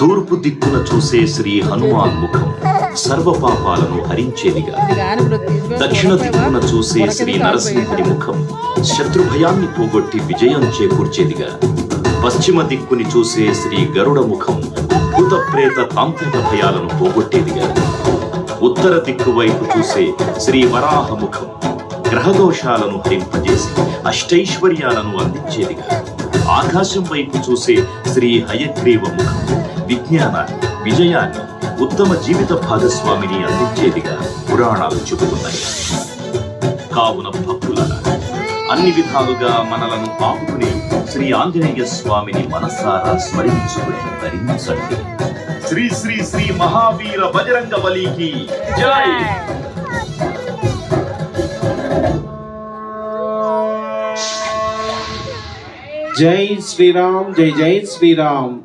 తూర్పు దిక్కున చూసే శ్రీ హనుమాన్ ముఖం సర్వ పాపాలను హరించేదిగా, దక్షిణ దిక్కున చూసే శ్రీ నరసింహుడి ముఖం శత్రు భయాన్ని పోగొట్టి విజయం చేకూర్చేదిగా, పశ్చిమ దిక్కుని చూసే శ్రీ గరుడ ముఖం భూత ప్రేత తాంత్రిక భయాలను పోగొట్టేదిగా, ఉత్తర దిక్కు వైపు చూసే శ్రీ వరాహ ముఖం గ్రహదోషాలను హరింపజేసి అష్టైశ్వర్యాలను అందించేదిగా, ఆకాశం వైపు చూసే శ్రీ హయగ్రీవ ముఖం విజ్ఞానాన్ని, విజయాన్ని, ఉత్తమ జీవిత భాగస్వామిని అందించేదిగా పురాణాలు చెబుతున్నాయి. కావున భక్తులారా, అన్ని విధాలుగా మనలను ఆపుకుని శ్రీ ఆంజనేయ స్వామిని మనసారా స్మరించుకుని ధరించండి. శ్రీ శ్రీ శ్రీ మహావీర బజరంగ బలికి జై. జై శ్రీరామ్, జై జై శ్రీరామ్.